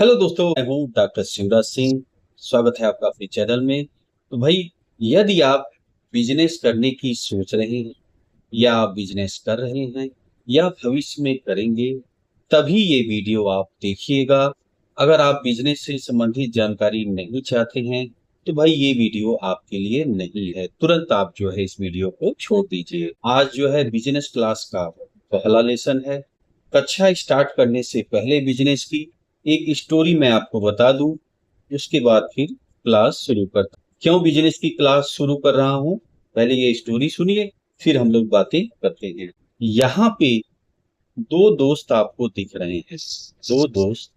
Hello दोस्तों, मैं हूं डॉक्टर शिवराज सिंह। स्वागत है आपका अपने चैनल में। तो भाई, यदि आप बिजनेस करने की सोच रहे हैं या आप बिजनेस कर रहे हैं या भविष्य में करेंगे, तभी ये वीडियो आप देखिएगा। अगर आप बिजनेस से संबंधित जानकारी नहीं चाहते हैं तो भाई ये वीडियो आपके लिए नहीं है। तुरंत आप जो है इस वीडियो को छोड़ दीजिए। आज जो है बिजनेस क्लास का पहला लेसन है। कक्षा स्टार्ट करने से पहले बिजनेस की एक स्टोरी मैं आपको बता दूं, उसके बाद फिर क्लास शुरू करता हूं। क्यों बिजनेस की क्लास शुरू कर रहा हूं, पहले ये स्टोरी सुनिए, फिर हम लोग बातें करते हैं। यहाँ पे दो दोस्त आपको दिख रहे हैं। दो दोस्त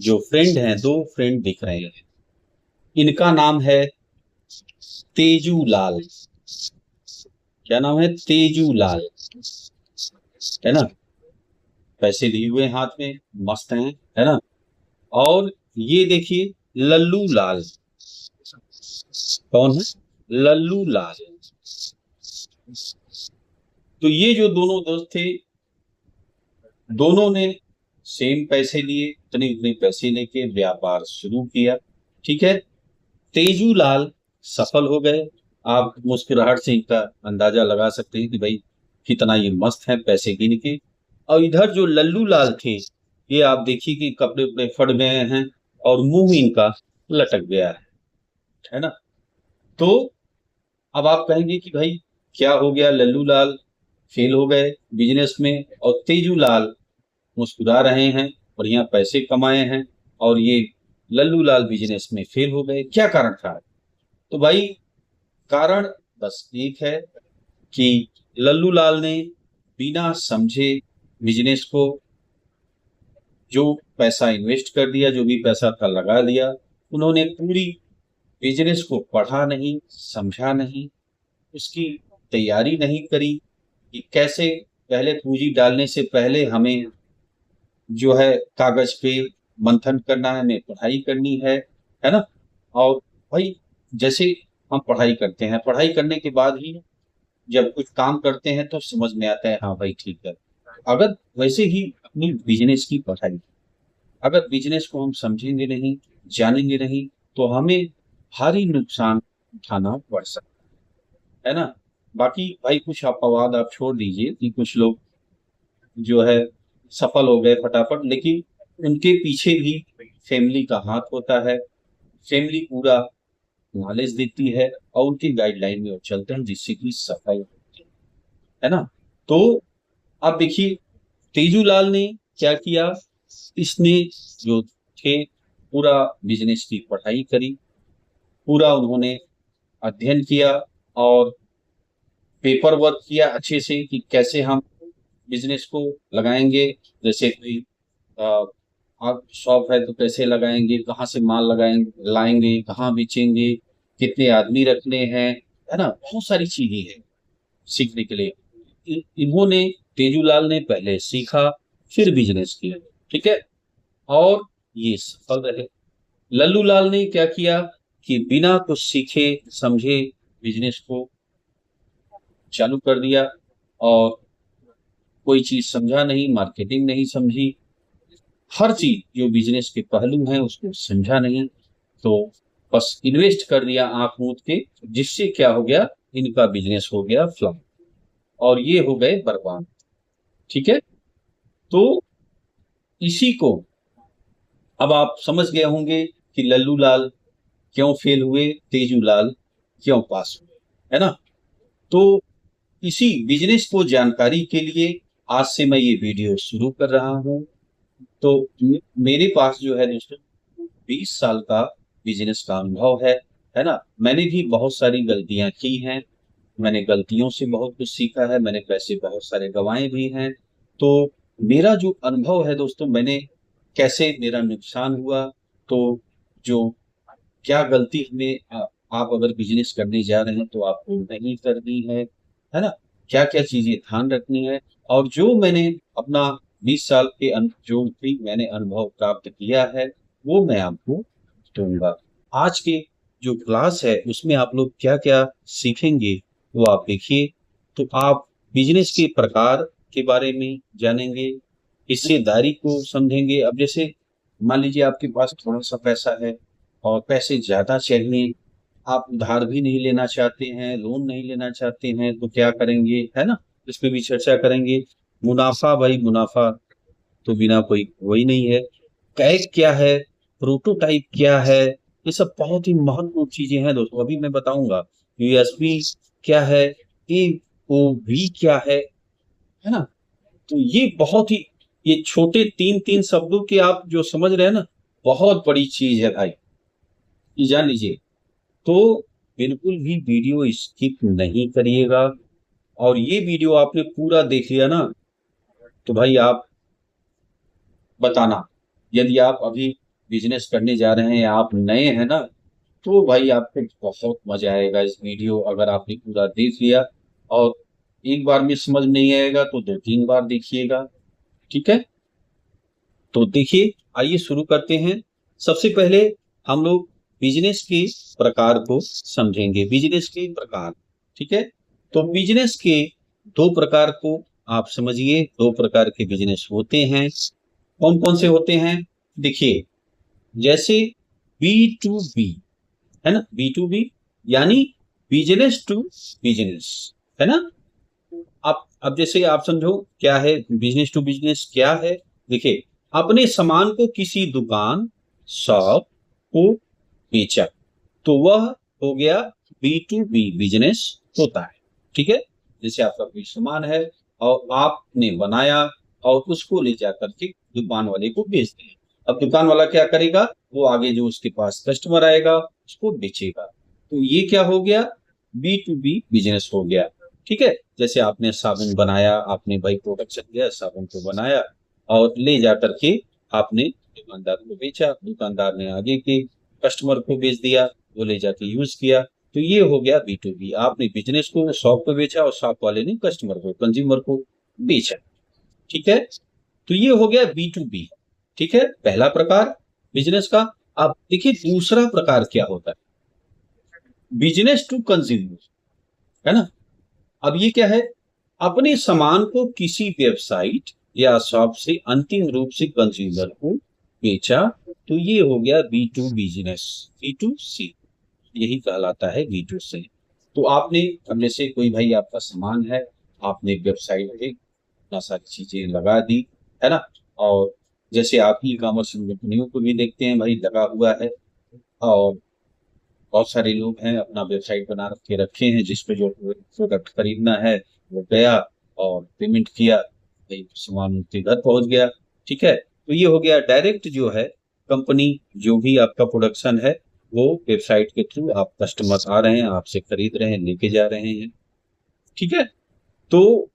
जो फ्रेंड हैं, दो फ्रेंड दिख रहे हैं। इनका नाम है तेजू लाल। क्या नाम है? तेजू लाल, है ना। पैसे लिए हुए हाथ में, मस्त हैं, है ना। और ये देखिए लल्लू लाल। कौन है? लल्लू लाल। तो ये जो दोनों दोस्त थे, दोनों ने सेम पैसे लिए, उतने उतने पैसे लेके व्यापार शुरू किया। ठीक है। तेजू लाल सफल हो गए। आप मुस्कुराहट से इनका अंदाजा लगा सकते हैं कि भाई कितना ये मस्त है पैसे गिन के। और इधर जो लल्लू लाल थे, ये आप देखिए कि कपड़े उपड़े फट गए हैं और मुंह इनका लटक गया है ना। तो अब आप कहेंगे कि भाई क्या हो गया, लल्लू लाल फेल हो गए बिजनेस में और तेजू लाल मुस्कुरा रहे हैं, बढ़िया पैसे कमाए हैं, और ये लल्लू लाल बिजनेस में फेल हो गए, क्या कारण था? तो भाई कारण बस एक है कि लल्लू लाल ने बिना समझे बिजनेस को जो पैसा इन्वेस्ट कर दिया, जो भी पैसा था लगा दिया। उन्होंने पूरी बिजनेस को पढ़ा नहीं, समझा नहीं, उसकी तैयारी नहीं करी कि कैसे पहले पूंजी डालने से पहले हमें जो है कागज पे मंथन करना है, हमें पढ़ाई करनी है ना। और भाई जैसे हम पढ़ाई करते हैं, पढ़ाई करने के बाद ही जब कुछ काम करते हैं तो समझ में आता है, हाँ भाई ठीक है। अगर वैसे ही अपनी बिजनेस की पढ़ाई, अगर बिजनेस को हम समझेंगे नहीं, जानेंगे नहीं, तो हमें भारी नुकसान उठाना पड़ सकता है ना। बाकी भाई कुछ अपवाद आप छोड़ दीजिए कि कुछ लोग जो है सफल हो गए फटाफट, लेकिन उनके पीछे भी फैमिली का हाथ होता है। फैमिली पूरा नॉलेज देती है और उनकी गाइडलाइन में वो चलते हैं, जिससे कि सफल होते हैं, है ना। तो अब देखिए तेजूलाल ने क्या किया। इसने जो थे पूरा बिजनेस की पढ़ाई करी, पूरा उन्होंने अध्ययन किया और पेपर वर्क किया अच्छे से कि कैसे हम बिजनेस को लगाएंगे। जैसे कोई अ, आप शॉप है तो कैसे लगाएंगे, कहाँ से माल लगाएंगे, लाएंगे, कहाँ बेचेंगे, कितने आदमी रखने हैं, है ना। बहुत सारी चीजें हैं सीखने के लिए। इन्होंने, तेजूलाल ने पहले सीखा फिर बिजनेस किया। ठीक है। और ये सफल रहे। लल्लू लाल ने क्या किया कि बिना कुछ सीखे समझे बिजनेस को चालू कर दिया, और कोई चीज समझा नहीं, मार्केटिंग नहीं समझी, हर चीज जो बिजनेस के पहलू हैं उसको समझा नहीं, तो बस इन्वेस्ट कर दिया आंख मूंद के, जिससे क्या हो गया, इनका बिजनेस हो गया फ्लॉप और ये हो गए बर्बाद। ठीक है। तो इसी को अब आप समझ गए होंगे कि लल्लू लाल क्यों फेल हुए, तेजू लाल क्यों पास हुए, है ना। तो इसी बिजनेस को जानकारी के लिए आज से मैं ये वीडियो शुरू कर रहा हूँ। तो मेरे पास जो है दोस्तों 20 साल का बिजनेस का अनुभव है ना। मैंने भी बहुत सारी गलतियां की हैं, मैंने गलतियों से बहुत कुछ सीखा है, मैंने पैसे बहुत सारे गंवाए भी हैं। तो मेरा जो अनुभव है दोस्तों, मैंने कैसे मेरा नुकसान हुआ, तो जो क्या गलती हमें आप अगर बिजनेस करने जा रहे हैं तो आपको नहीं करनी है ना। क्या क्या चीजें ध्यान रखनी है, और जो मैंने अपना 20 साल के जो भी मैंने अनुभव प्राप्त किया है वो मैं आपको दूंगा। आज के जो क्लास है उसमें आप लोग क्या क्या सीखेंगे वो आप देखिए। तो आप बिजनेस के प्रकार के बारे में जानेंगे, हिस्सेदारी को समझेंगे। अब जैसे मान लीजिए आपके पास थोड़ा सा पैसा है और पैसे ज्यादा चाहिए, आप उधार भी नहीं लेना चाहते हैं, लोन नहीं लेना चाहते हैं, तो क्या करेंगे, है ना? इस पे भी चर्चा करेंगे। मुनाफा भाई मुनाफा तो बिना कोई वही नहीं है। कैग क्या है, प्रोटोटाइप क्या है, ये सब बहुत ही महत्वपूर्ण चीजें हैं दोस्तों, अभी मैं बताऊंगा। यूएसपी क्या है, एओवी क्या है ना? तो ये बहुत ही, ये छोटे तीन तीन शब्दों के आप जो समझ रहे हैं ना, बहुत बड़ी चीज है भाई, ये जान लीजिए। तो बिल्कुल भी वीडियो स्किप नहीं करिएगा, और ये वीडियो आपने पूरा देख लिया ना, तो भाई आप बताना, यदि आप अभी बिजनेस करने जा रहे हैं, आप नए हैं ना, तो भाई आपको बहुत मजा आएगा इस वीडियो, अगर आपने पूरा देख लिया। और एक बार में समझ नहीं आएगा तो दो तीन बार देखिएगा, ठीक है? तो देखिए, आइए शुरू करते हैं। सबसे पहले हम लोग बिजनेस के प्रकार को समझेंगे, बिजनेस के प्रकार, ठीक है? तो बिजनेस के दो प्रकार को आप समझिए, दो प्रकार के बिजनेस होते हैं। कौन कौन से होते हैं? देखिए, जैसे बी टू बी, है ना, बी टू बी, यानी बिजनेस टू बिजनेस, है ना? अब जैसे आप समझो क्या है बिजनेस टू बिजनेस, क्या है? देखिए, अपने सामान को किसी दुकान, शॉप को बेचा, तो वह हो गया बी टू बी बिजनेस होता है, ठीक है? जैसे आपका कोई सामान है और आपने बनाया और उसको ले जाकर के दुकान वाले को बेच दिया। अब दुकान वाला क्या करेगा, वो आगे जो उसके पास कस्टमर आएगा उसको बेचेगा। तो ये क्या हो गया, बी टू बी बिजनेस हो गया, ठीक है? जैसे आपने साबुन बनाया, आपने भाई प्रोडक्शन दिया, साबुन को बनाया और ले जा करके आपने दुकानदार को बेचा, दुकानदार ने आगे के कस्टमर को बेच दिया, वो ले जाके यूज किया। तो ये हो गया बी टू बी, आपने बिजनेस को शॉप को बेचा और शॉप वाले ने कस्टमर को, कंज्यूमर को बेचा, ठीक है? तो ये हो गया बी टू बी, ठीक है, पहला प्रकार बिजनेस का। अब देखिए दूसरा प्रकार क्या होता है, बिजनेस टू कंज्यूमर, है ना? अब ये क्या है, अपने सामान को किसी वेबसाइट या शॉप से अंतिम रूप से कंज्यूमर को बेचा, तो ये हो गया B to business, B to C, यही कहलाता है बी टू सी। तो आपने, अब जैसे कोई भाई आपका सामान है, आपने वेबसाइट पे इतना सारी चीजें लगा दी, है ना? और जैसे आप ई कॉमर्स कंपनियों को भी देखते हैं भाई, लगा हुआ है, और बहुत सारे लोग हैं अपना वेबसाइट बना के रखे हैं, जिसपे जो प्रोडक्ट खरीदना है वो गया और पेमेंट किया, भाई सामान उनके घर पहुंच गया, ठीक है? तो ये हो गया डायरेक्ट, जो है कंपनी, जो भी आपका प्रोडक्शन है वो वेबसाइट के थ्रू, आप कस्टमर आ रहे हैं, आपसे खरीद रहे हैं, लेके जा रहे हैं, ठीक है? तो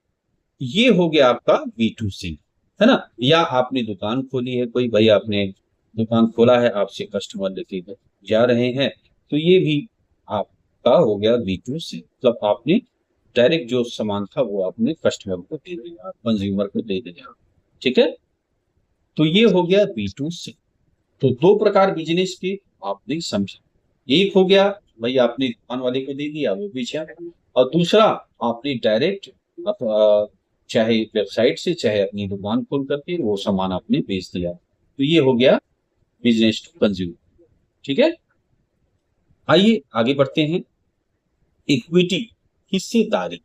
ये हो गया आपका बी टू सी, है ना? या आपने दुकान खोली है कोई, भाई आपने दुकान खोला है, आपसे कस्टमर लेके जा रहे हैं, तो ये भी आपका हो गया बी टू सी, मतलब आपने डायरेक्ट जो सामान था वो आपने कस्टमर को दे दिया, कंज्यूमर को दे दिया, ठीक है? तो ये हो गया बी टू सी। तो दो प्रकार बिजनेस के आपने समझा, एक हो गया भाई आपने दुकान वाले को दे दिया, वो बेचा, और दूसरा आपने डायरेक्ट चाहे वेबसाइट से चाहे अपनी दुकान खोल करके वो सामान आपने बेच दिया, तो ये हो गया बिजनेस टू कंज्यूमर, ठीक है? आइए आगे बढ़ते हैं। इक्विटी, हिस्सेदारी,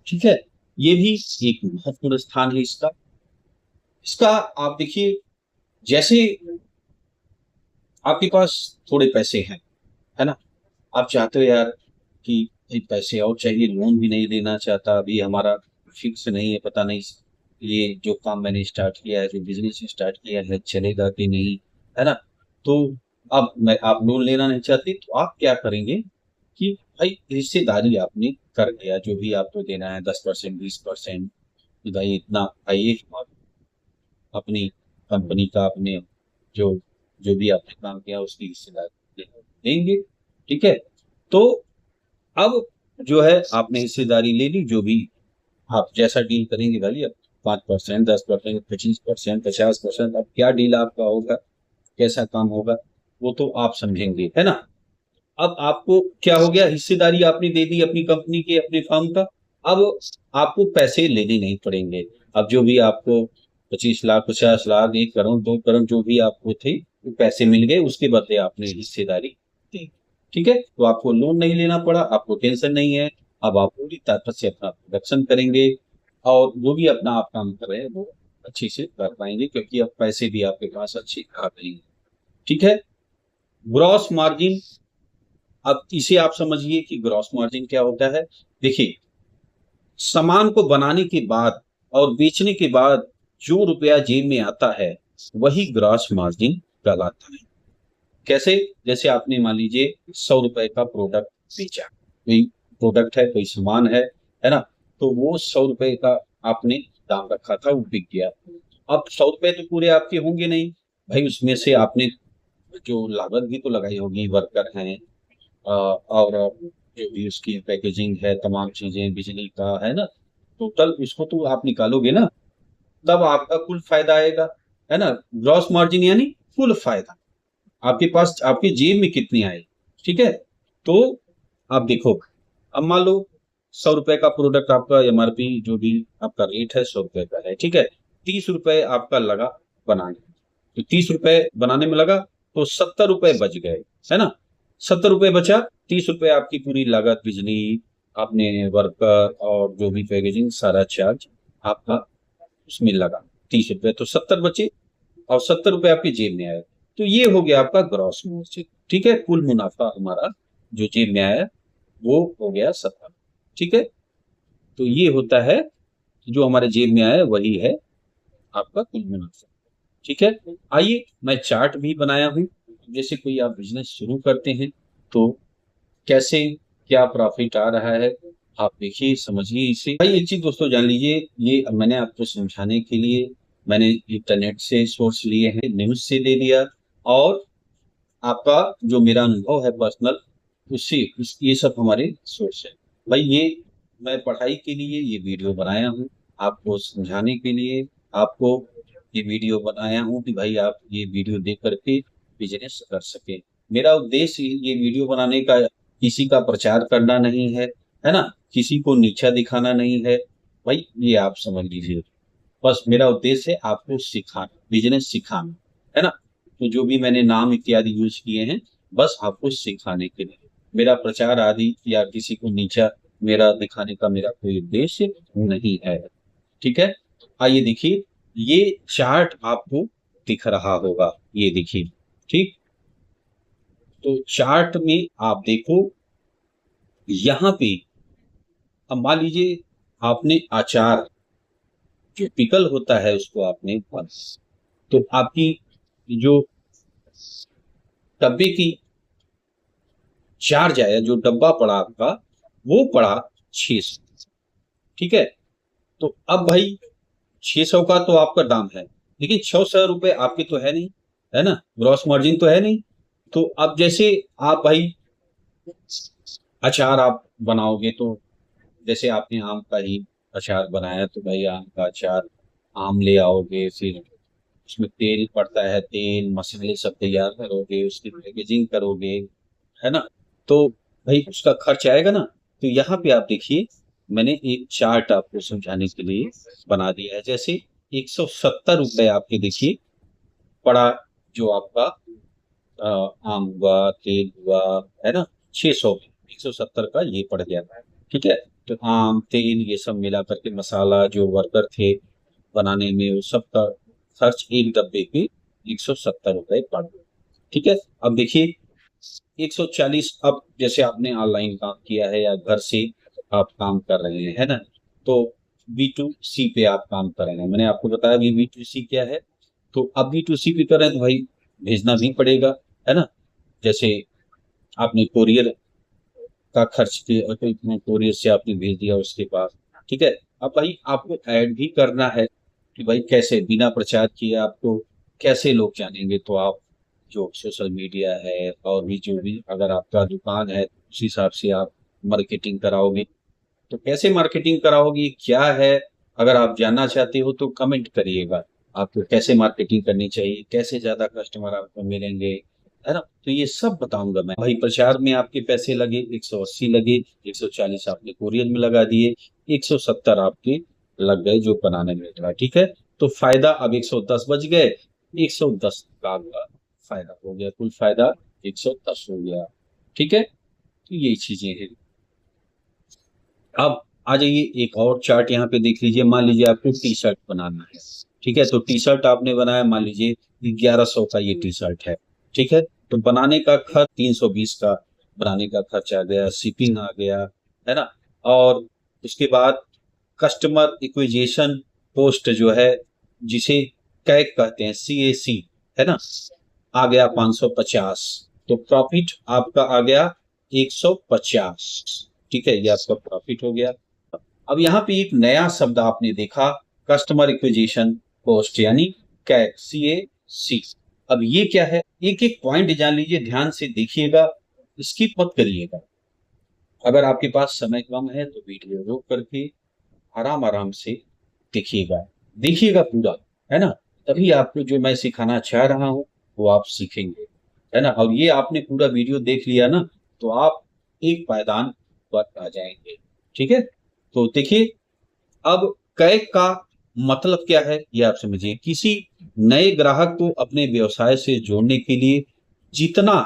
ठीक है, ये भी एक महत्वपूर्ण स्थान है इसका। इसका आप देखिए, जैसे आपके पास थोड़े पैसे हैं, है ना? आप चाहते हो यार कि भाई पैसे और चाहिए, लोन भी नहीं लेना चाहता, अभी हमारा फिक्स नहीं है, पता नहीं ये जो काम मैंने स्टार्ट किया है, जो बिजनेस स्टार्ट किया है, चलेगा कि नहीं, है ना? तो अब मैं, आप लोन लेना नहीं चाहते, तो आप क्या करेंगे कि भाई हिस्सेदारी आपने कर दिया, जो भी आपको देना है 10%, 20%, कि भाई इतना आइए अपनी कंपनी का, अपने जो जो भी आपने काम किया उसकी हिस्सेदारी देंगे, ठीक है? तो अब जो है आपने हिस्सेदारी ले ली, जो भी आप जैसा डील करेंगे भाई, अब 5%, 10%, 25%, 50%, अब क्या डील आपका होगा, कैसा काम होगा, वो तो आप समझेंगे, है ना? अब आपको क्या हो गया, हिस्सेदारी आपने दे दी अपनी कंपनी के, अपने फर्म का। अब आपको पैसे लेने नहीं पड़ेंगे, अब जो भी आपको 25 लाख, 50 लाख, 1 करोड़, 2 करोड़, जो भी आपको थे वो पैसे मिल गए, उसके बदले आपने हिस्सेदारी दी। ठीक है, तो आपको लोन नहीं लेना पड़ा, आपको टेंशन नहीं है। अब आप पूरी ताकत से अपना प्रोडक्शन करेंगे और जो भी अपना आप काम कर रहे हैं वो अच्छे से कर पाएंगे, क्योंकि अब पैसे भी आपके पास अच्छे आ रहे हैं। ठीक है। ग्रॉस मार्जिन, अब इसे आप समझिए कि ग्रॉस मार्जिन क्या होता है। देखिए, सामान को बनाने के बाद और बेचने के बाद जो रुपया जेब में आता है वही ग्रॉस मार्जिन कहलाता है। कैसे? जैसे आपने मान लीजिए 100 रुपए का प्रोडक्ट बेचा, कोई प्रोडक्ट है, कोई सामान है ना, तो वो 100 रुपए का आपने दाम रखा था, वो बिक गया। अब 100 रुपए तो पूरे आपके होंगे नहीं भाई, उसमें से आपने जो लागत भी तो लगाई होगी, वर्कर हैं और जो भी उसकी पैकेजिंग है, तमाम चीजें, बिजली का है ना, टोटल इसको तो आप निकालोगे ना, तब आपका कुल फायदा आएगा, है ना। ग्रॉस मार्जिन यानी कुल फायदा आपके पास, आपकी जेब में कितनी आए। ठीक है, तो आप देखो, अब मान लो 100 रुपए का प्रोडक्ट, आपका एमआरपी जो भी आपका रेट है 100 रुपए का है। ठीक है, 30 रुपए आपका लगा बनाने, तो 30 रुपए बनाने में लगा, तो 70 रुपए बच गए, है ना। 70 रुपए बचा, 30 रुपए आपकी पूरी लागत, बिजली, आपने वर्कर और जो भी पैकेजिंग, सारा चार्ज आपका उसमें लगा। 30 रुपए तो 70 बचे और 70 रुपए आपकी जेब में आए, तो ये हो गया आपका ग्रॉस मार्जिन। ठीक है, कुल मुनाफा हमारा जो जेब में आया वो हो गया 70। ठीक है, तो ये होता है जो हमारे जेब में आया वही है आपका कुल मुनाफा। ठीक है, आइए मैं चार्ट भी बनाया हूं, जैसे कोई आप बिजनेस शुरू करते हैं तो कैसे क्या प्रॉफिट आ रहा है, आप देखिए, समझिए इसे। भाई एक चीज दोस्तों जान लीजिए, ये मैंने आपको समझाने के लिए मैंने इंटरनेट से सोर्स लिए हैं, न्यूज से ले लिया, और आपका जो मेरा अनुभव है पर्सनल, उससे ये सब हमारे सोर्स है। भाई ये मैं पढ़ाई के लिए ये वीडियो बनाया हूँ, आपको समझाने के लिए आपको ये वीडियो बनाया हूँ कि भाई आप ये वीडियो देख करके बिजनेस कर सके। मेरा उद्देश्य ये वीडियो बनाने का किसी का प्रचार करना नहीं है ना, किसी को नीचा दिखाना नहीं है। भाई ये आप समझ लीजिए, बस मेरा उद्देश्य है आपको सिखाना, बिजनेस सिखाना, है ना। तो जो भी मैंने नाम इत्यादि यूज किए हैं, बस आपको सिखाने के लिए, मेरा प्रचार आदि या किसी को नीचा मेरा दिखाने का मेरा कोई उद्देश्य नहीं है। ठीक है, आइए देखिए, ये चार्ट आपको दिख रहा होगा, ये देखिए। ठीक, तो चार्ट में आप देखो, यहाँ पे अब मान लीजिए आपने अचार, जो पिकल होता है उसको आपने बस, तो आपकी जो डब्बे की चार्ज आया, जो डब्बा पड़ा आपका वो पड़ा 600। ठीक है, तो अब भाई 600 का तो आपका दाम है, लेकिन 600 रुपए आपके तो है नहीं, है ना, ग्रॉस मार्जिन तो है नहीं। तो अब जैसे आप भाई अचार आप बनाओगे, तो जैसे आपने आम का ही अचार बनाया, तो भाई आम का अचार, आम ले आओगे, फिर उसमें तेल पड़ता है, तेल मसाले सब तैयार करोगे, उसकी पैकेजिंग करोगे, है ना, तो भाई उसका खर्च आएगा ना। तो यहाँ पे आप देखिए, मैंने एक चार्ट आपको समझाने के लिए बना दिया है। जैसे 170 रुपए आपके देखिए पड़ा, जो आपका आम हुआ, तेल हुआ, है ना, 600 में 170 का ये पड़ गया। ठीक है, तो आम, तेल, ये सब मिला करके, मसाला, जो वर्कर थे बनाने में, वो सब का खर्च एक डब्बे के 170 रुपए पड़ गए। ठीक है, अब देखिए 140, अब जैसे आपने ऑनलाइन काम किया है या घर से आप काम कर रहे हैं, है ना, तो B2C पे आप काम कर रहे हैं, मैंने आपको बताया कि B2C क्या है। तो अब B2C पे कर रहे हैं तो भाई भेजना भी पड़ेगा, है ना। जैसे आपने कोरियर का खर्च किया, तो इतने कोरियर से आपने भेज दिया उसके पास। ठीक है, अब भाई आपको ऐड भी करना है कि भाई कैसे, बिना प्रचार किए आपको कैसे लोग जानेंगे, तो आप जो सोशल मीडिया है और भी जो भी, अगर आपका दुकान है उस हिसाब से आप मार्केटिंग कराओगे। तो कैसे मार्केटिंग कराओगे क्या है, अगर आप जानना चाहते हो तो कमेंट करिएगा, आपको कैसे मार्केटिंग करनी चाहिए, कैसे ज्यादा कस्टमर आपको मिलेंगे, है ना। तो ये सब बताऊंगा मैं। भाई प्रचार में आपके पैसे लगे 180 लगे, 140 आपने कोरियर में लगा दिए, 170 आपके लग गए जो बनाने में लगा। ठीक है, तो फायदा अब 110 बच गए, 110 का आपका फायदा हो गया, कुल फायदा 110 हो गया। ठीक है, तो यही चीजें हैं। अब आ जाइए एक और चार्ट यहाँ पे देख लीजिए। मान लीजिए आपको टी शर्ट बनाना है, ठीक है, तो टी शर्ट आपने बनाया, मान लीजिए 1100 का ये टी शर्ट है। ठीक है, तो बनाने का खर्च 320 का बनाने का खर्च आ गया, शिपिंग आ गया, है ना। और उसके बाद कस्टमर एक्विजिशन पोस्ट जो है, जिसे कैग कहते हैं, CAC, है ना, आ गया 550। तो प्रॉफिट आपका आ गया 150। ठीक है, ये आपका प्रॉफिट हो गया। अब यहाँ पे एक नया शब्द आपने देखा, कस्टमर एक्विजिशन कॉस्ट, यानी कैक, CAC। अब ये क्या है, एक एक पॉइंट जान लीजिए, ध्यान से देखिएगा, स्किप मत करिएगा। अगर आपके पास समय कम है तो वीडियो रोक करके आराम आराम से देखिएगा, देखिएगा पूरा, है ना। तभी आपको जो मैं सिखाना चाह रहा हूँ वो आप सीखेंगे, है ना। और ये आपने पूरा वीडियो देख लिया ना, तो आप एक पायदान पर आ जाएंगे। ठीक है, तो देखिए, अब कैग का मतलब क्या है ये आप समझिए। किसी नए ग्राहक को अपने व्यवसाय से जोड़ने के लिए जितना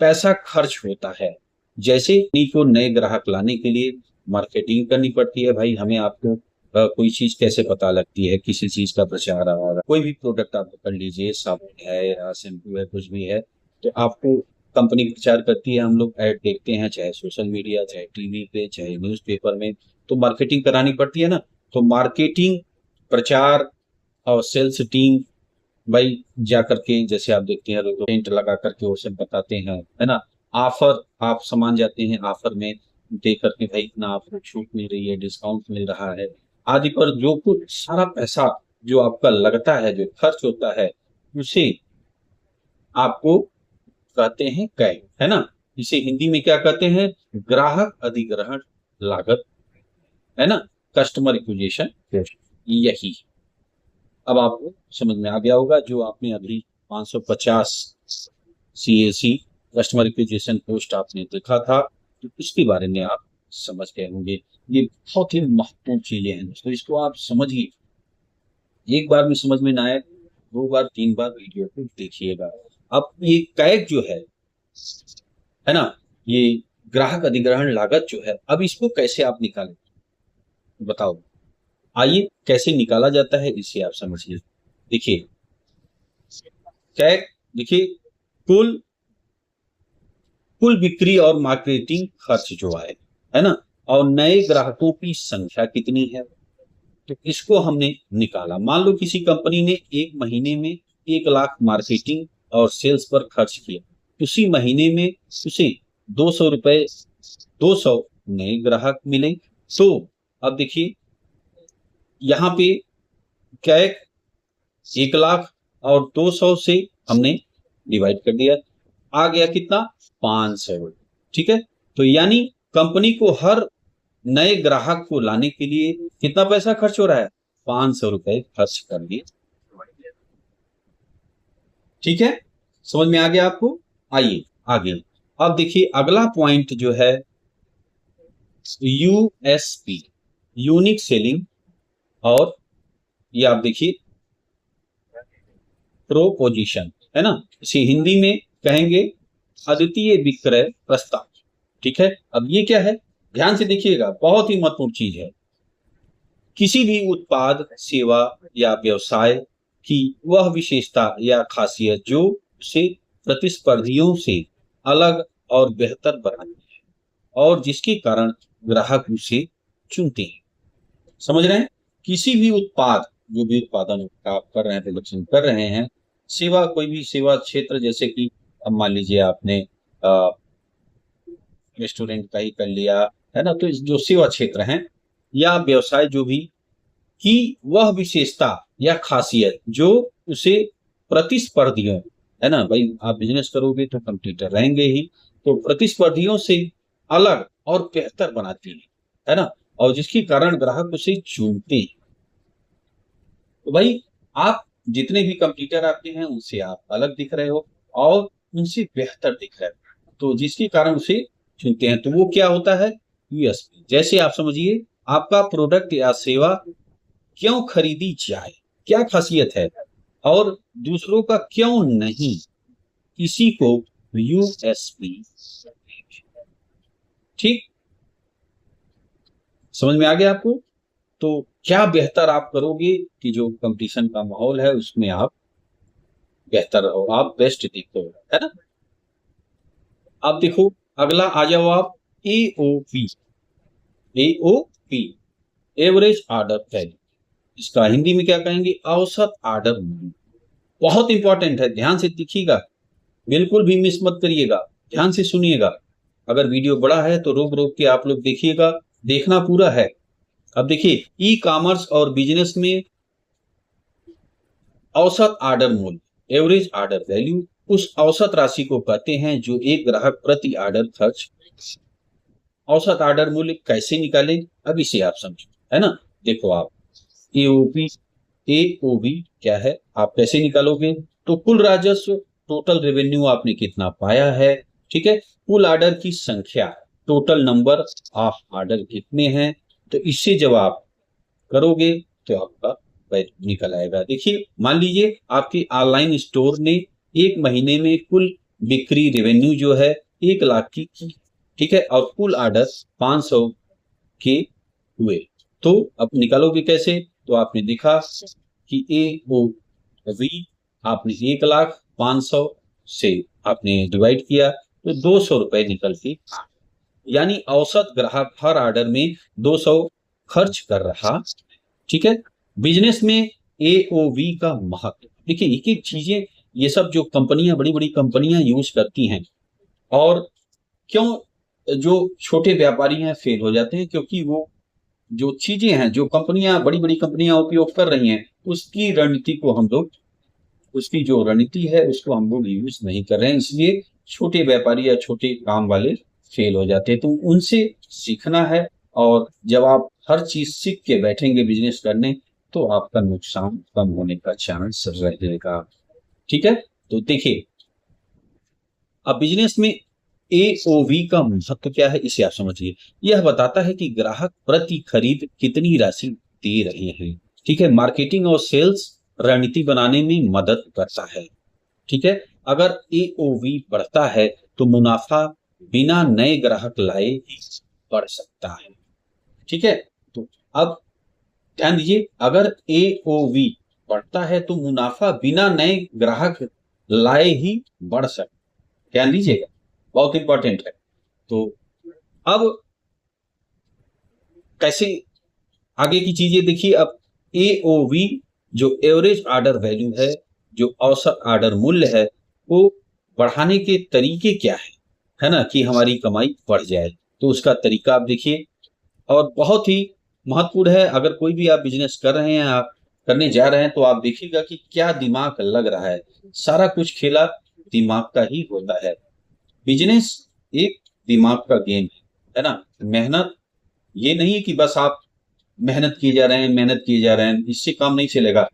पैसा खर्च होता है, जैसे इन्हीं को नए ग्राहक लाने के लिए मार्केटिंग करनी पड़ती है। भाई हमें आपको कोई चीज कैसे पता लगती है, किसी चीज का प्रचार आ रहा है, कोई भी प्रोडक्ट आप कर लीजिए, साबुन है या शैम्पू है, कुछ भी है, तो आपको कंपनी प्रचार करती है, हम लोग ऐड देखते हैं, चाहे सोशल मीडिया, चाहे टीवी पे, चाहे न्यूज़पेपर में, तो मार्केटिंग करानी पड़ती है ना। तो मार्केटिंग, प्रचार और सेल्स टीम, भाई जा करके जैसे आप देखते हैं टेंट लगा करके वो सब बताते हैं, है ना। ऑफर, आप सामान जाते हैं ऑफर में दे करके, भाई इतना आपको छूट मिल रही है, डिस्काउंट मिल रहा है आदि, पर जो कुछ सारा पैसा जो आपका लगता है, जो खर्च होता है, उसे आपको कहते हैं कैग, है ना। इसे हिंदी में क्या कहते हैं, ग्राहक अधिग्रहण लागत, है ना, कस्टमर एक्विजिशन, यही अब आपको समझ में आ गया होगा। जो आपने अभी 550 CAC कस्टमर एक्विजिशन पोस्ट आपने देखा था, तो इसके बारे में आप समझ गए होंगे। ये बहुत ही महत्वपूर्ण चीजें हैं दोस्तों, इसको आप समझिए। एक बार में समझ में ना आए, 2 बार 3 बार वीडियो को देखिएगा। अब ये कैग जो है ना, ये ग्राहक अधिग्रहण लागत जो है, अब इसको कैसे आप निकालें बताओ। आइए कैसे निकाला जाता है इसे आप समझिए। देखिए कैग, देखिए कुल कुल बिक्री और मार्केटिंग खर्च जो आए, है ना, और नए ग्राहकों की संख्या कितनी है, तो इसको हमने निकाला। मान लो किसी कंपनी ने एक महीने में 1 लाख मार्केटिंग और सेल्स पर खर्च किया, उसी महीने में उसे 200 रुपए, 200 नए ग्राहक मिले। तो अब देखिए यहाँ पे कैग 1 लाख और 200 से हमने डिवाइड कर दिया, आ गया कितना, 500। ठीक है, तो यानी कंपनी को हर नए ग्राहक को लाने के लिए कितना पैसा खर्च हो रहा है, 500 रुपए खर्च कर दिए। ठीक है, समझ में आ गया आपको। आइए आगे, अब देखिए अगला पॉइंट जो है USP, यूनिक सेलिंग, और ये आप देखिए प्रोपोजिशन, है ना, इसे हिंदी में कहेंगे अद्वितीय विक्रय प्रस्ताव। ठीक है, अब ये क्या है, ध्यान से देखिएगा, बहुत ही महत्वपूर्ण चीज है। किसी भी उत्पाद, सेवा या व्यवसाय की वह विशेषता या खासियत जो उसे प्रतिस्पर्धियों से अलग और बेहतर बनाती है, और जिसके कारण ग्राहक उसे चुनते हैं। समझ रहे हैं, किसी भी उत्पाद, जो भी उत्पादन आप कर रहे हैं, प्रोडक्शन कर रहे हैं, सेवा, कोई भी सेवा क्षेत्र, जैसे कि अब मान लीजिए आपने रेस्टोरेंट का ही कर लिया, है ना, तो जो सेवा क्षेत्र हैं या व्यवसाय जो भी, की वह विशेषता या खासियत जो उसे प्रतिस्पर्धियों, है ना, भाई आप बिजनेस करोगे तो कंपटीटर रहेंगे ही, तो प्रतिस्पर्धियों से अलग और बेहतर बनाती है ना, और जिसके कारण ग्राहक उसे चुनते हैं। तो भाई आप जितने भी कंपटीटर आते हैं उनसे आप अलग दिख रहे हो और उनसे बेहतर दिख रहे हो, तो जिसके कारण उसे चुनते हैं, तो वो क्या होता है, USP। जैसे आप समझिए, आपका प्रोडक्ट या सेवा क्यों खरीदी जाए, क्या खासियत है और दूसरों का क्यों नहीं, इसी को यूएसपी। ठीक, समझ में आ गया आपको? तो क्या बेहतर आप करोगे कि जो कंपटीशन का माहौल है उसमें आप बेहतर रहो, आप बेस्ट दिखो, है ना। अब देखो, अगला आ जाओ आप, AOP. AOP, average order value, इसका हिंदी में क्या कहेंगे, औसत ऑर्डर मूल्य। बहुत इंपॉर्टेंट है, ध्यान से दिखिएगा, बिल्कुल भी मिस मत करिएगा, ध्यान से सुनिएगा। अगर वीडियो बड़ा है तो रोक रोक के आप लोग देखिएगा, देखना पूरा है। अब देखिए, ई कॉमर्स और बिजनेस में औसत ऑर्डर मूल्य, एवरेज ऑर्डर वैल्यू, उस औसत राशि को कहते हैं जो एक ग्राहक प्रति ऑर्डर खर्च। औसत ऑर्डर मूल्य कैसे निकालें, अब इसे आप समझो, है ना। देखो आप, एओपी, एओवी क्या है, आप कैसे निकालोगे, तो कुल राजस्व, टोटल रेवेन्यू आपने कितना पाया है, ठीक है, कुल ऑर्डर की संख्या, टोटल नंबर ऑफ ऑर्डर कितने हैं, तो इससे जब आप करोगे तो आपका वैल्यू निकल आएगा। देखिए, मान लीजिए आपके ऑनलाइन स्टोर ने एक महीने में कुल बिक्री रेवेन्यू जो है 1 लाख की, ठीक है, और कुल ऑर्डर 500 के हुए, तो अब निकालोगे कैसे, तो आपने देखा कि ए ओ वी आपने 1,05,100 से आपने डिवाइड किया तो 200 रुपए निकल के, यानी औसत ग्राहक हर ऑर्डर में 200 खर्च कर रहा। ठीक है, बिजनेस में एओवी का महत्व, देखिए एक एक चीजें, ये सब जो कंपनियां, बड़ी बड़ी कंपनियां यूज करती हैं, और क्यों जो छोटे व्यापारी हैं फेल हो जाते हैं, क्योंकि वो जो चीजें हैं, जो कंपनियां, बड़ी बड़ी कंपनियां उपयोग कर रही हैं, उसकी रणनीति को हम लोग, उसकी जो रणनीति है उसको हम लोग यूज नहीं कर रहे हैं, इसलिए छोटे व्यापारी या छोटे काम वाले फेल हो जाते हैं। तो उनसे सीखना है, और जब आप हर चीज सीख के बैठेंगे बिजनेस करने, तो आपका नुकसान कम होने का चांस रहेगा। ठीक है, तो देखिए, अब बिजनेस में एओवी का महत्व क्या है, इसे आप समझिए। यह बताता है कि ग्राहक प्रति खरीद कितनी राशि दे रहे हैं। ठीक है, मार्केटिंग और सेल्स रणनीति बनाने में मदद करता है। ठीक है, अगर एओवी बढ़ता है तो मुनाफा बिना नए ग्राहक लाए ही बढ़ सकता है। ठीक है, तो अब ध्यान दीजिए, अगर एओवी बढ़ता है तो मुनाफा बिना नए ग्राहक लाए ही बढ़ सकता है। ध्यान दीजिएगा, बहुत इंपॉर्टेंट है। तो अब कैसे आगे की चीजें देखिए। अब एओवी जो एवरेज ऑर्डर वैल्यू है, जो औसत ऑर्डर मूल्य है, वो बढ़ाने के तरीके क्या है ना, कि हमारी कमाई बढ़ जाए, तो उसका तरीका आप देखिए, और बहुत ही महत्वपूर्ण है। अगर कोई भी आप बिजनेस कर रहे हैं, आप करने जा रहे हैं, तो आप देखिएगा कि क्या दिमाग लग रहा है, सारा कुछ खेला दिमाग का ही होता है। बिजनेस एक दिमाग का गेम है ना। मेहनत, ये नहीं है कि बस आप मेहनत किए जा रहे हैं, मेहनत किए जा रहे हैं, इससे काम नहीं चलेगा।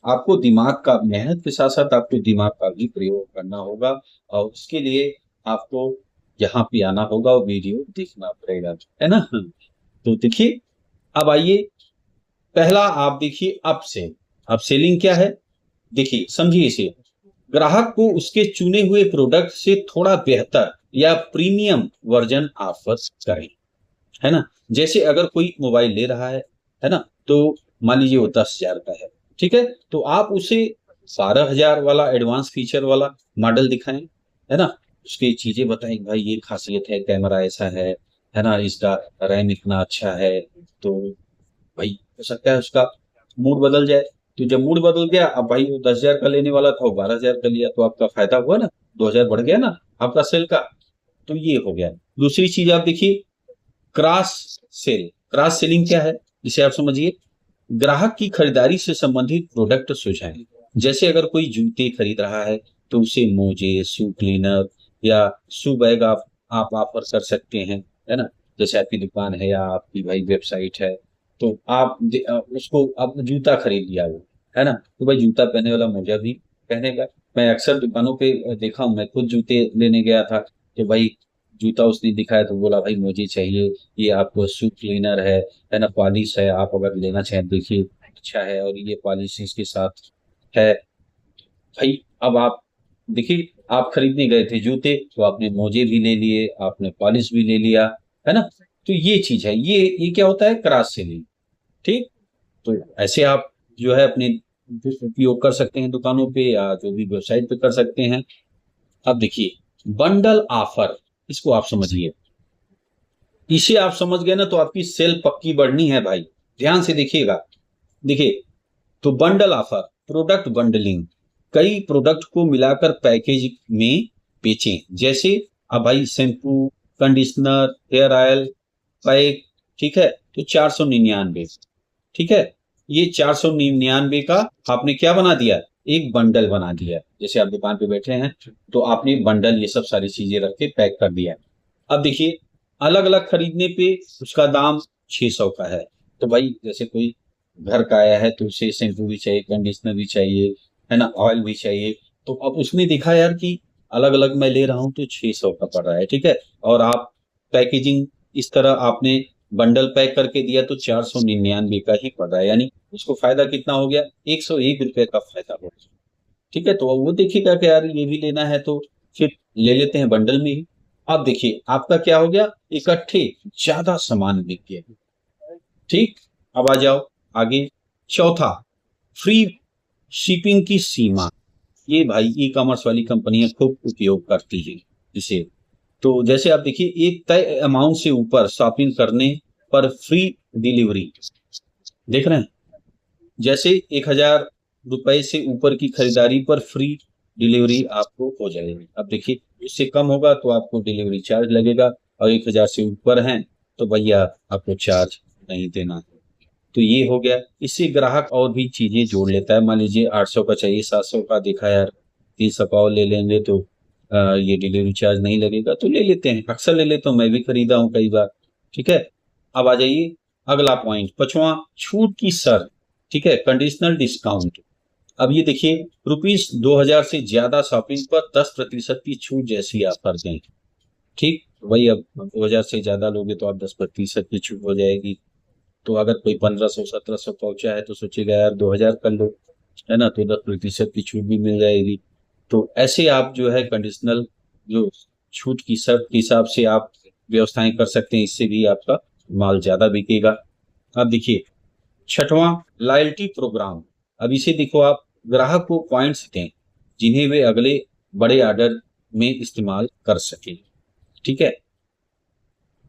आपको दिमाग का, मेहनत के साथ साथ आपको दिमाग का भी प्रयोग करना होगा, और उसके लिए आपको यहाँ पे आना होगा और वीडियो देखना पड़ेगा, है ना। तो देखिए, अब आइए, पहला आप देखिए अपसेल। अपसेलिंग क्या है, देखिए समझिए इसे, ग्राहक को उसके चुने हुए प्रोडक्ट से थोड़ा बेहतर या प्रीमियम वर्जन ऑफर करें, है ना। जैसे अगर कोई मोबाइल ले रहा है ना, तो मान लीजिए वो 10,000 का है, ठीक है, तो आप उसे 12,000 वाला एडवांस फीचर वाला मॉडल दिखाएं, है ना। उसकी चीजें बताएं, भाई ये खासियत है, कैमरा ऐसा है ना, इसका रैम इतना अच्छा है, तो भाई हो सकता है उसका मूड बदल जाए। तो जब मूड बदल गया, अब भाई वो 10,000 का लेने वाला था, वो 12,000 का लिया, तो आपका फायदा हुआ ना, 2,000 बढ़ गया ना आपका सेल का। तो ये हो गया। दूसरी चीज आप देखिए, क्रॉस सेल। क्रॉस सेलिंग क्या है, इसे आप समझिए, ग्राहक की खरीदारी से संबंधित प्रोडक्ट सुझाएं। जैसे अगर कोई जूते खरीद रहा है, तो उसे मोजे, शू क्लीनर या शू बैग आप ऑफर कर सकते हैं, है ना। जैसे आपकी दुकान है या आपकी भाई वेबसाइट है, तो आप उसको, आप जूता खरीद लिया वो, है ना, तो भाई जूता पहनने वाला मोजा भी पहनेगा। मैं अक्सर दुकानों पे देखा हूं, मैं खुद जूते लेने गया था, कि भाई जूता उसने दिखाया तो बोला भाई मुझे चाहिए, ये आपको शू क्लीनर है ना, पॉलिश है, आप अगर लेना चाहें देखिए, अच्छा है और ये पॉलिसी के साथ है भाई। अब आप देखिए, आप खरीदने गए थे जूते तो आपने मोजे भी ले लिए, आपने पॉलिश भी ले लिया, है ना। तो ये चीज है, ये क्या होता है, क्रॉस सेलिंग। ठीक। तो ऐसे आप जो है अपने उपयोग कर सकते हैं दुकानों पे या जो भी वेबसाइट पे कर सकते हैं। अब देखिए बंडल ऑफर, इसको आप समझिए। इसे आप समझ गए ना तो आपकी सेल पक्की बढ़नी है भाई। ध्यान से देखिएगा। देखिए, तो बंडल ऑफर, प्रोडक्ट बंडलिंग, कई प्रोडक्ट को मिलाकर पैकेज में बेचें। जैसे अब भाई shampoo, conditioner, hair oil pack, ठीक है, तो 499। ठीक है, ये 499 का आपने क्या बना दिया, एक बंडल बना दिया। जैसे आप दुकान पे बैठे हैं तो आपने बंडल ये सब सारी चीजें रख के पैक कर दिया। अब देखिए, अलग अलग खरीदने पे उसका दाम 600 का है। तो भाई जैसे कोई घर का आया है तो उसे शैम्पू भी चाहिए, कंडीशनर भी चाहिए, है ना, ऑयल भी चाहिए। तो अब उसने देखा यार कि अलग अलग मैं ले रहा हूँ तो 600 का पड़ रहा है, ठीक है, और आप पैकेजिंग इस तरह आपने बंडल पैक करके दिया तो 499 का ही पड़ रहा है, यानी उसको फायदा कितना हो गया, 101 रुपए का फायदा हो गया। ठीक है, तो वो देखिएगा कि यार ये भी लेना है तो फिर ले लेते हैं बंडल में ही। अब देखिए आपका क्या हो गया, इकट्ठे ज्यादा सामान बिक गया। ठीक। अब आ जाओ आगे। चौथा, फ्री शिपिंग की सीमा। ये भाई ई कॉमर्स वाली कंपनियां खूब उपयोग करती है इसे। तो जैसे आप देखिए, एक तय अमाउंट से ऊपर शॉपिंग करने पर फ्री डिलीवरी, देख रहे हैं, जैसे 1000 रुपए से ऊपर की खरीदारी पर फ्री डिलीवरी आपको हो जाएगी। अब देखिए, इससे कम होगा तो आपको डिलीवरी चार्ज लगेगा, और 1000 से ऊपर है तो भैया आपको चार्ज नहीं देना है। तो ये हो गया। इससे ग्राहक और भी चीजें जोड़ लेता है। मान लीजिए 800 का चाहिए, 700 का देखा यार, 300 का और ले लेंगे तो ये डिलीवरी चार्ज नहीं लगेगा तो ले लेते हैं। अक्सर ले लेता हूँ, मैं भी खरीदा हूँ कई बार। ठीक है। अब आ जाइए अगला पॉइंट, पांचवा, छूट की शर्त। ठीक है, कंडीशनल डिस्काउंट। अब ये देखिए, ₹2000 से ज्यादा शॉपिंग पर 10% की छूट जैसी ऑफर दें। ठीक, वही अब 2000 से ज्यादा लोगे तो आप 10% की छूट हो जाएगी। तो अगर कोई 1500 1700 पहुंचा है तो सोचेगा यार 2000 कर लो, है ना, तो 10% की छूट भी मिल जाएगी। तो ऐसे आप जो है कंडीशनल जो छूट की शर्त के हिसाब से आप व्यवस्थाएं कर सकते हैं, इससे भी आपका माल ज्यादा बिकेगा। अब देखिए छठवां, लॉयल्टी प्रोग्राम। अब इसे देखो आप, ग्राहक को पॉइंट्स दें जिन्हें वे अगले बड़े ऑर्डर में इस्तेमाल कर सके। ठीक है।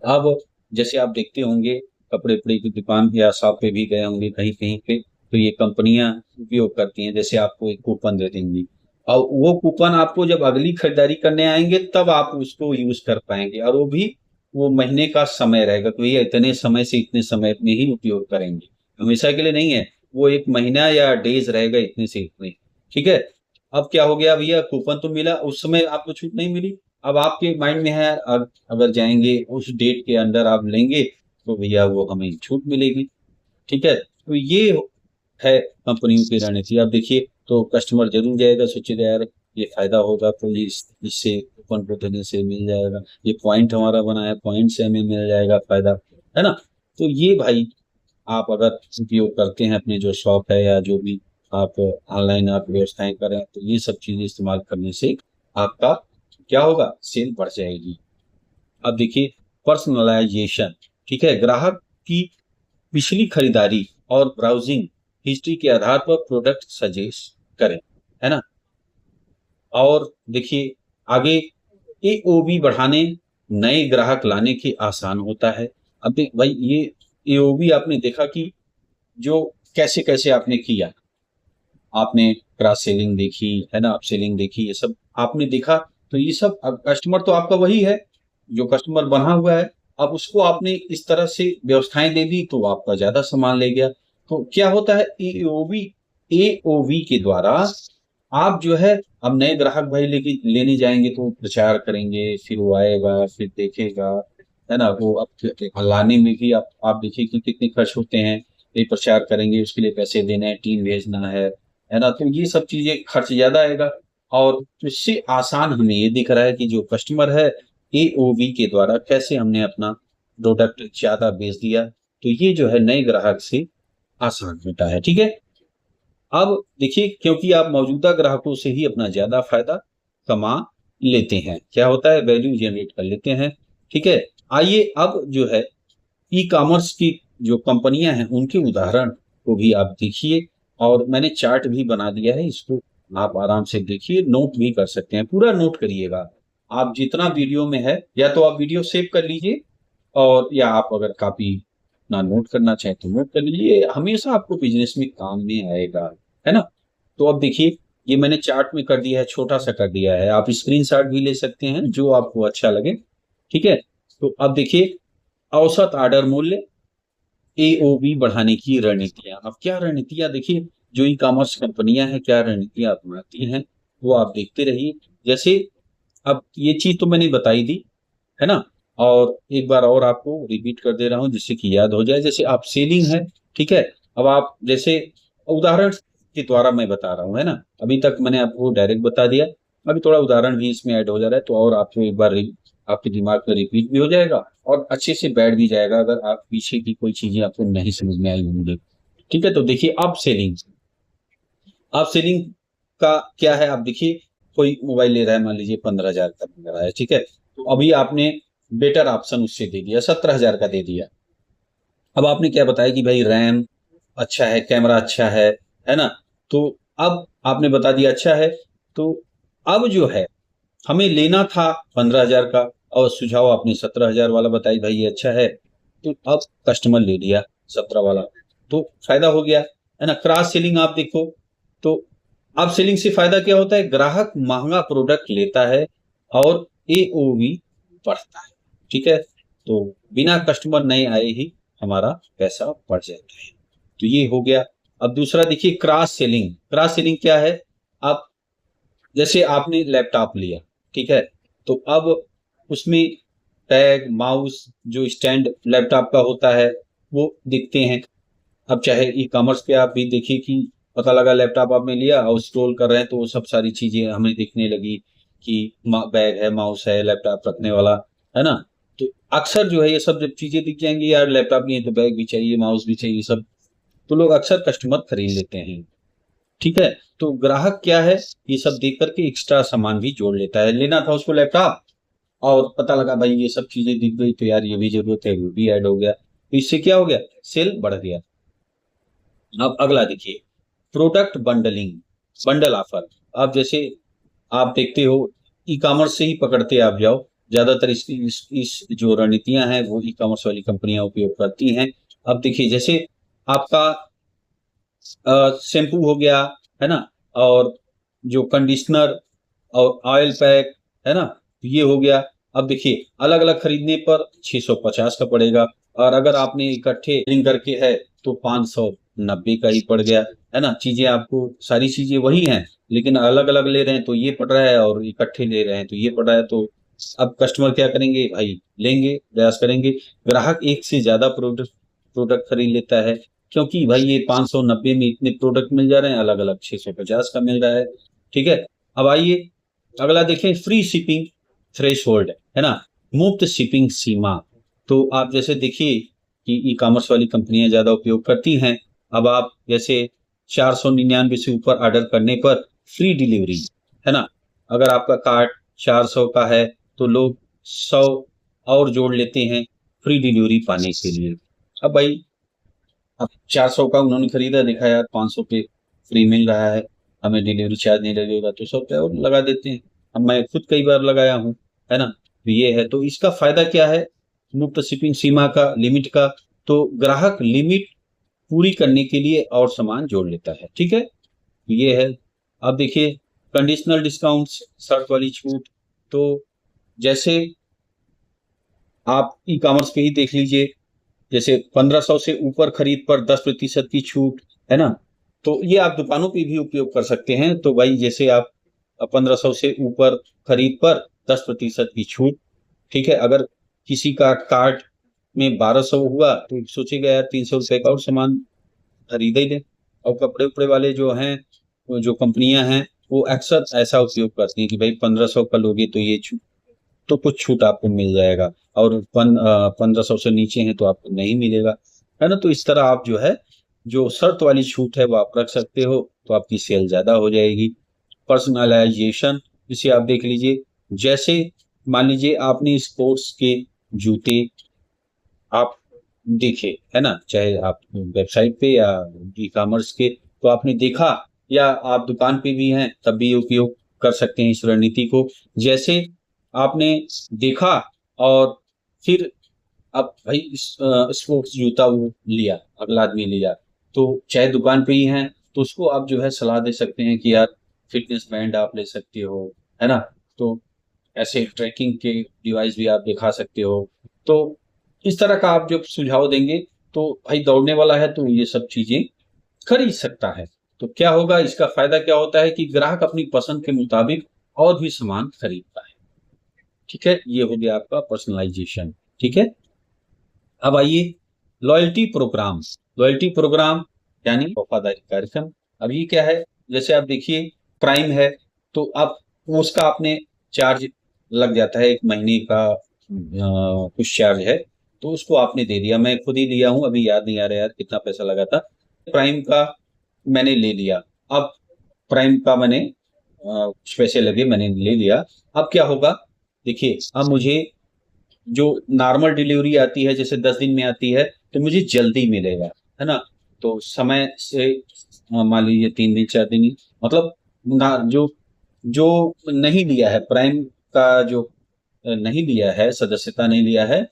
अब जैसे आप देखते होंगे, कपड़े उपड़े की दुकान या शॉप पे भी गए होंगे कहीं कहीं पे, तो ये कंपनियां उपयोग करती हैं, जैसे आपको एक कूपन दे देंगी, और वो कूपन आपको जब अगली खरीदारी करने आएंगे तब आप उसको यूज कर पाएंगे, और वो भी वो महीने का समय रहेगा कि भैया इतने समय से इतने समय में ही उपयोग करेंगे, हमेशा के लिए नहीं है। वो एक महीना या डेज रहेगा इतने से इतने। ठीक है। अब क्या हो गया भैया, कूपन तो मिला, उस समय आपको छूट नहीं मिली। अब आपके माइंड में है, अगर जाएंगे उस डेट के अंदर आप लेंगे तो भैया वो हमें छूट मिलेगी। ठीक है, तो ये है कंपनियों की रणनीति। आप देखिए, तो कस्टमर जरूर जाएगा, सोचेगा यार ये फायदा होगा तो ये इससे कूपन को देने से मिल जाएगा, ये पॉइंट हमारा बना है, पॉइंट से हमें मिल जाएगा फायदा, है ना। तो ये भाई आप अगर उपयोग करते हैं अपने जो शॉप है या जो भी आप ऑनलाइन आप व्यवस्थाएं करें, तो ये सब चीजें इस्तेमाल करने से आपका क्या होगा, सेल बढ़ जाएगी। अब देखिए पर्सनलाइजेशन। ठीक है, ग्राहक की पिछली खरीदारी और ब्राउजिंग हिस्ट्री के आधार पर प्रोडक्ट सजेस्ट करें, है ना। और देखिए आगे, एओबी बढ़ाने, नए ग्राहक लाने के आसान होता है। अब भाई ये एओबी आपने देखा कि जो कैसे कैसे आपने किया, आपने क्रॉस सेलिंग देखी, है ना, अप सेलिंग देखी, ये सब आपने देखा। तो ये सब कस्टमर तो आपका वही है जो कस्टमर बना हुआ है। अब उसको आपने इस तरह से व्यवस्थाएं दे दी तो आपका ज्यादा सामान ले गया। तो क्या होता है, एओबी एओवी के द्वारा आप जो है, अब नए ग्राहक भाई लेके लेने जाएंगे तो प्रचार करेंगे, फिर वो आएगा, फिर देखेगा, है ना, वो अब लाने में भी आप देखिए कि कितने खर्च होते हैं। ये प्रचार करेंगे, उसके लिए पैसे देना है, टीम भेजना है ना, तो ये सब चीजें खर्च ज्यादा आएगा। और इससे आसान हमें ये दिख रहा है कि जो कस्टमर है, एओवी के द्वारा कैसे हमने अपना प्रोडक्ट ज्यादा बेच दिया। तो ये जो है नए ग्राहक से आसान होता है। ठीक है, अब देखिए, क्योंकि आप मौजूदा ग्राहकों से ही अपना ज्यादा फायदा कमा लेते हैं, क्या होता है, वैल्यू जनरेट कर लेते हैं। ठीक है, आइए अब जो है ई कॉमर्स की जो कंपनियां हैं उनके उदाहरण को भी आप देखिए, और मैंने चार्ट भी बना दिया है, इसको आप आराम से देखिए, नोट भी कर सकते हैं, पूरा नोट करिएगा। आप जितना वीडियो में है, या तो आप वीडियो सेव कर लीजिए, और या आप अगर कॉपी ना नोट करना चाहें तो नोट कर लीजिए, हमेशा आपको बिजनेस में काम में आएगा, है ना। तो अब देखिए, ये मैंने चार्ट में कर दिया है, छोटा सा कर दिया है, आप स्क्रीनशॉट भी ले सकते हैं जो आपको अच्छा लगे। ठीक है, तो अब देखिए, औसत ऑर्डर मूल्य, एओबी बढ़ाने की रणनीतियां। अब क्या रणनीतियां, देखिए जो ई कॉमर्स कंपनियां हैं क्या रणनीतियां अपनाती हैं, वो आप देखते रहिए। जैसे अब ये चीज तो मैंने बताई दी, है ना, और एक बार और आपको रिपीट कर दे रहा हूं जिससे कि याद हो जाए। जैसे आप सेलिंग है, ठीक है, अब आप जैसे उदाहरण के द्वारा मैं बता रहा हूं, है ना, अभी तक मैंने आपको डायरेक्ट बता दिया, अभी थोड़ा उदाहरण भी इसमें ऐड हो जा रहा है, तो और आपको एक बार आपके दिमाग में रिपीट भी हो जाएगा और अच्छे से बैठ भी जाएगा, अगर आप पीछे की कोई चीजें आपको नहीं समझ में आई होंगी। ठीक है, तो देखिए, आप सेलिंग का क्या है, आप देखिए, कोई मोबाइल ले रहा है, मान लीजिए 15,000 का मिल रहा है, ठीक है, तो अभी आपने बेटर ऑप्शन उससे दे दिया, 17,000 का दे दिया। अब आपने क्या बताया कि भाई रैम अच्छा है, कैमरा अच्छा है ना, तो अब आपने बता दिया अच्छा है, तो अब जो है हमें लेना था 15,000 का, और सुझाव आपने 17,000 वाला बताई, भाई ये अच्छा है, तो अब कस्टमर ले लिया 17 वाला, तो फायदा हो गया, है ना। क्रॉस सेलिंग आप देखो, तो अब सेलिंग से फायदा क्या होता है, ग्राहक महंगा प्रोडक्ट लेता है और एओवी बढ़ता है। ठीक है, तो बिना कस्टमर नए आए ही हमारा पैसा बढ़ जाता है, तो ये हो गया। अब दूसरा देखिए, क्रॉस सेलिंग क्या है, आप जैसे आपने लैपटॉप लिया, ठीक है, तो अब उसमें टैग माउस जो स्टैंड लैपटॉप का होता है वो दिखते हैं। अब चाहे ई कॉमर्स पे आप भी देखिए कि पता लगा लैपटॉप आपने लिया और स्क्रॉल कर रहे हैं तो वो सब सारी चीजें हमें दिखने लगी कि बैग है, माउस है, लैपटॉप रखने वाला, है ना, तो अक्सर जो है ये सब जब चीजें दिख जाएंगी, यार लैपटॉप नहीं है तो बैग भी चाहिए, माउस भी चाहिए, सब, तो लोग अक्सर कस्टमर खरीद लेते हैं। ठीक है, तो ग्राहक क्या है, ये सब देख करके एक्स्ट्रा सामान भी जोड़ लेता है, लेना था उसको लैपटॉप और पता लगा भाई ये सब चीजें दिख गई, तो यार ये भी जरूरत है, वो भी ऐड हो गया, तो इससे क्या हो गया, सेल बढ़ गया। अब अगला देखिए, प्रोडक्ट बंडलिंग, बंडल ऑफर। आप जैसे आप देखते हो, ई कॉमर्स से ही पकड़ते आप जाओ, ज्यादातर इस जो रणनीतियां हैं वो ई कॉमर्स वाली कंपनियां उपयोग करती हैं। अब देखिए, जैसे आपका शैम्पू हो गया, है ना, और जो कंडीशनर और ऑयल पैक, है ना, तो ये हो गया। अब देखिए, अलग अलग खरीदने पर 650 का पड़ेगा, और अगर आपने इकट्ठे लिंक करके है तो 590 का ही पड़ गया, है ना। चीजें आपको सारी चीजें वही हैं, लेकिन अलग अलग ले रहे हैं तो ये पड़ रहा है, और इकट्ठे ले रहे हैं तो ये पड़ रहा है, तो अब कस्टमर क्या करेंगे भाई, लेंगे, प्रयास करेंगे, ग्राहक एक से ज्यादा प्रोडक्ट प्रोडक्ट खरीद लेता है, क्योंकि भाई ये 590 में इतने प्रोडक्ट मिल जा रहे हैं, अलग अलग 650 का मिल रहा है। ठीक है, अब आइए अगला देखें, फ्री शिपिंग थ्रेश होल्ड, है ना, मुफ्त शिपिंग सीमा। तो आप जैसे देखिए कि ई कॉमर्स वाली कंपनियां ज्यादा उपयोग करती हैं। अब आप जैसे 499 से ऊपर ऑर्डर करने पर फ्री डिलीवरी, है ना, अगर आपका कार्ट 400 का है तो लोग 100 और जोड़ लेते हैं फ्री डिलीवरी पाने के लिए। अब भाई, अब 400 का उन्होंने खरीदा, देखा यार 500 पे फ्री मिल रहा है, हमें डिलीवरी चार्ज नहीं लगेगा, तो 100 रुपया और लगा देते हैं। अब मैं खुद कई बार लगाया हूँ, है ना, तो ये है, तो इसका फायदा क्या है, मुफ्त शिपिंग सीमा का, लिमिट का, तो ग्राहक लिमिट पूरी करने के लिए और सामान जोड़ लेता है। ठीक है, तो ये है। अब देखिए, कंडीशनल डिस्काउंट, शर्त वाली छूट, तो जैसे आप ई कॉमर्स पे ही देख लीजिए, जैसे 1500 से ऊपर खरीद पर 10% की छूट, है ना, तो ये आप दुकानों पे भी उपयोग कर सकते हैं। तो भाई जैसे आप 1500 से ऊपर खरीद पर 10% की छूट, ठीक है, अगर किसी का कार्ट में 1200 हुआ तो सोचेगा यार 300 रुपए का और सामान खरीद ही ले। और कपड़े उपड़े वाले जो हैं, वो जो कंपनियां हैं, वो अक्सर ऐसा उपयोग करती हैं कि भाई 1500 का लोगे तो ये तो कुछ छूट आपको मिल जाएगा, और 1500 से नीचे है तो आपको नहीं मिलेगा, है ना। तो इस तरह आप जो है जो शर्त वाली छूट है वो आप रख सकते हो, तो आपकी सेल ज़्यादा हो जाएगी। पर्सनलाइजेशन, इसे आप देख लीजिए। जैसे मान लीजिए आपने स्पोर्ट्स के जूते आप देखे, है ना, चाहे आप वेबसाइट पे या ई कॉमर्स के, तो आपने देखा या आप दुकान पे भी हैं तब भी उपयोग कर सकते हैं इस रणनीति को। जैसे आपने देखा और फिर अब भाई स्पोर्ट्स जूता वो लिया, अगला आदमी लिया, तो चाहे दुकान पे ही हैं तो उसको आप जो है सलाह दे सकते हैं कि यार फिटनेस बैंड आप ले सकते हो, है ना। तो ऐसे ट्रैकिंग के डिवाइस भी आप दिखा सकते हो। तो इस तरह का आप जब सुझाव देंगे तो भाई दौड़ने वाला है तो ये सब चीजें खरीद सकता है। तो क्या होगा, इसका फायदा क्या होता है कि ग्राहक अपनी पसंद के मुताबिक और भी सामान खरीदता है। ठीक है, ये हो गया आपका पर्सनलाइजेशन। ठीक है, अब आइए लॉयल्टी प्रोग्राम। लॉयल्टी प्रोग्राम यानी वफादारी कार्यक्रम। अब ये क्या है, जैसे आप देखिए प्राइम है, तो आप उसका आपने चार्ज लग जाता है, एक महीने का कुछ चार्ज है, तो उसको आपने दे दिया। मैं खुद ही लिया हूँ, अभी याद नहीं आ रहा यार कितना पैसा लगा था। प्राइम का मैंने ले लिया। अब प्राइम का मैंने कुछ पैसे लगे, मैंने ले लिया। अब क्या होगा, देखिए अब मुझे जो नॉर्मल डिलीवरी आती है जैसे 10 दिन में आती है, तो मुझे जल्दी मिलेगा, है ना। तो समय से मान लीजिए 3 दिन 4 दिन मतलब ना, जो जो नहीं लिया है प्राइम का, जो नहीं लिया है, सदस्यता नहीं लिया है,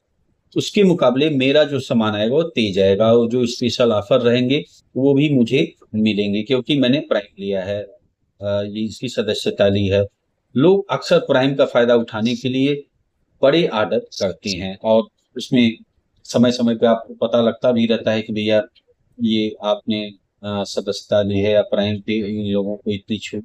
उसके मुकाबले मेरा जो सामान आएगा वो तेज आएगा, और जो स्पेशल ऑफर रहेंगे वो भी मुझे मिलेंगे क्योंकि मैंने प्राइम लिया है, ये इसकी सदस्यता ली है। लोग अक्सर प्राइम का फायदा उठाने के लिए बड़े आर्डर करते हैं, और उसमें समय समय पे आपको पता लगता भी रहता है कि भैया ये आपने सदस्यता ली है या प्राइम पे इन लोगों को इतनी छूट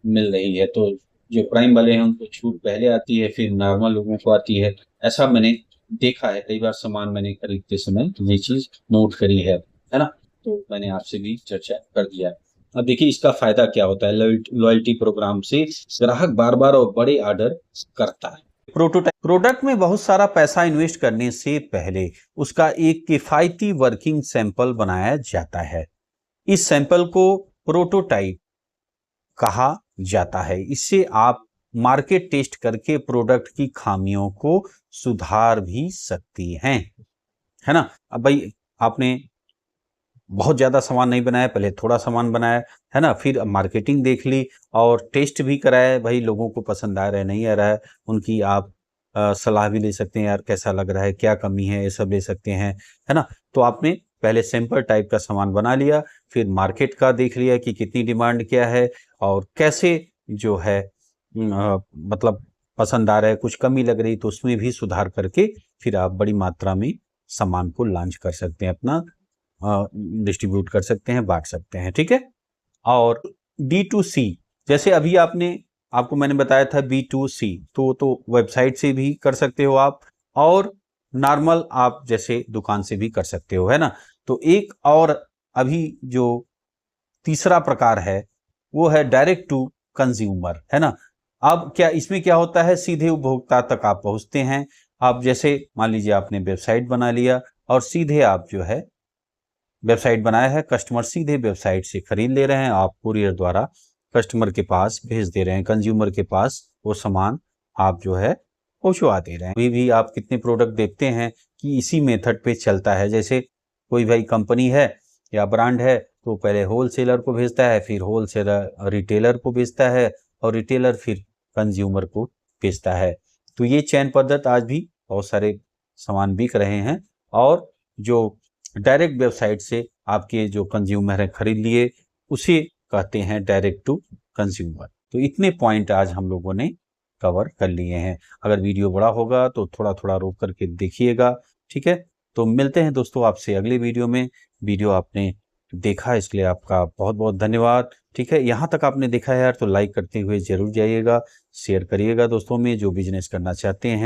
मिल रही है। तो जो प्राइम वाले हैं उनको छूट पहले आती है, फिर नॉर्मल लोगों को आती है। ऐसा मैंने देखा है, कई बार सामान मैंने खरीदते समय ये चीज नोट करी है ना। तो मैंने आपसे भी चर्चा कर दिया है। अब देखिए इसका फायदा क्या होता है, लॉयल्टी प्रोग्राम से ग्राहक बार बार और बड़े ऑर्डर करता है। प्रोटोटाइप प्रोडक्ट में बहुत सारा पैसा इन्वेस्ट करने से पहले उसका एक किफायती वर्किंग सैंपल बनाया जाता है। इस सैंपल को प्रोटोटाइप कहा जाता है। इससे आप मार्केट टेस्ट करके प्रोडक्ट की खामियों को सुधार भी सकती हैं, है ना। अब भाई आपने बहुत ज्यादा सामान नहीं बनाया, पहले थोड़ा सामान बनाया, है ना, फिर मार्केटिंग देख ली और टेस्ट भी कराया, भाई लोगों को पसंद आ रहा है नहीं आ रहा है, उनकी आप सलाह भी ले सकते हैं, यार कैसा लग रहा है, क्या कमी है, ये सब ले सकते हैं, है ना। तो आपने पहले सैंपल टाइप का सामान बना लिया, फिर मार्केट का देख लिया कि कितनी डिमांड क्या है और कैसे जो है मतलब पसंद आ रहा है, कुछ कमी लग रही तो उसमें भी सुधार करके फिर आप बड़ी मात्रा में सामान को लॉन्च कर सकते हैं, अपना डिस्ट्रीब्यूट कर सकते हैं, बांट सकते हैं। ठीक है, और D2C, जैसे अभी आपको मैंने बताया था B2C, तो वेबसाइट से भी कर सकते हो आप, और नॉर्मल आप जैसे दुकान से भी कर सकते हो, है ना। तो एक और अभी जो तीसरा प्रकार है वो है डायरेक्ट टू कंज्यूमर, है ना। अब क्या इसमें क्या होता है, सीधे उपभोक्ता तक आप पहुंचते हैं। आप जैसे मान लीजिए आपने वेबसाइट बना लिया और सीधे आप जो है वेबसाइट बनाया है, कस्टमर सीधे वेबसाइट से खरीद ले रहे हैं, आप कुरियर द्वारा कस्टमर के पास भेज दे रहे हैं, कंज्यूमर के पास वो सामान आप जो है पहुंचवा दे रहे हैं। अभी भी आप कितने प्रोडक्ट देखते हैं कि इसी मेथड पे चलता है। जैसे कोई भाई कंपनी है या ब्रांड है तो पहले होलसेलर को भेजता है, फिर होलसेलर रिटेलर को भेजता है और रिटेलर फिर कंज्यूमर को भेजता है। तो ये चैन पद्धति आज भी बहुत सारे सामान बिक रहे हैं, और जो डायरेक्ट वेबसाइट से आपके जो कंज्यूमर है खरीद लिए, उसे कहते हैं डायरेक्ट टू कंज्यूमर। तो इतने पॉइंट आज हम लोगों ने कवर कर लिए हैं। अगर वीडियो बड़ा होगा तो थोड़ा थोड़ा रोक करके देखिएगा। ठीक है, तो मिलते हैं दोस्तों आपसे अगले वीडियो में। वीडियो आपने देखा इसके लिए आपका बहुत बहुत धन्यवाद। ठीक है, यहाँ तक आपने देखा है यार तो लाइक करते हुए जरूर जाइएगा, शेयर करिएगा दोस्तों में जो बिजनेस करना चाहते हैं।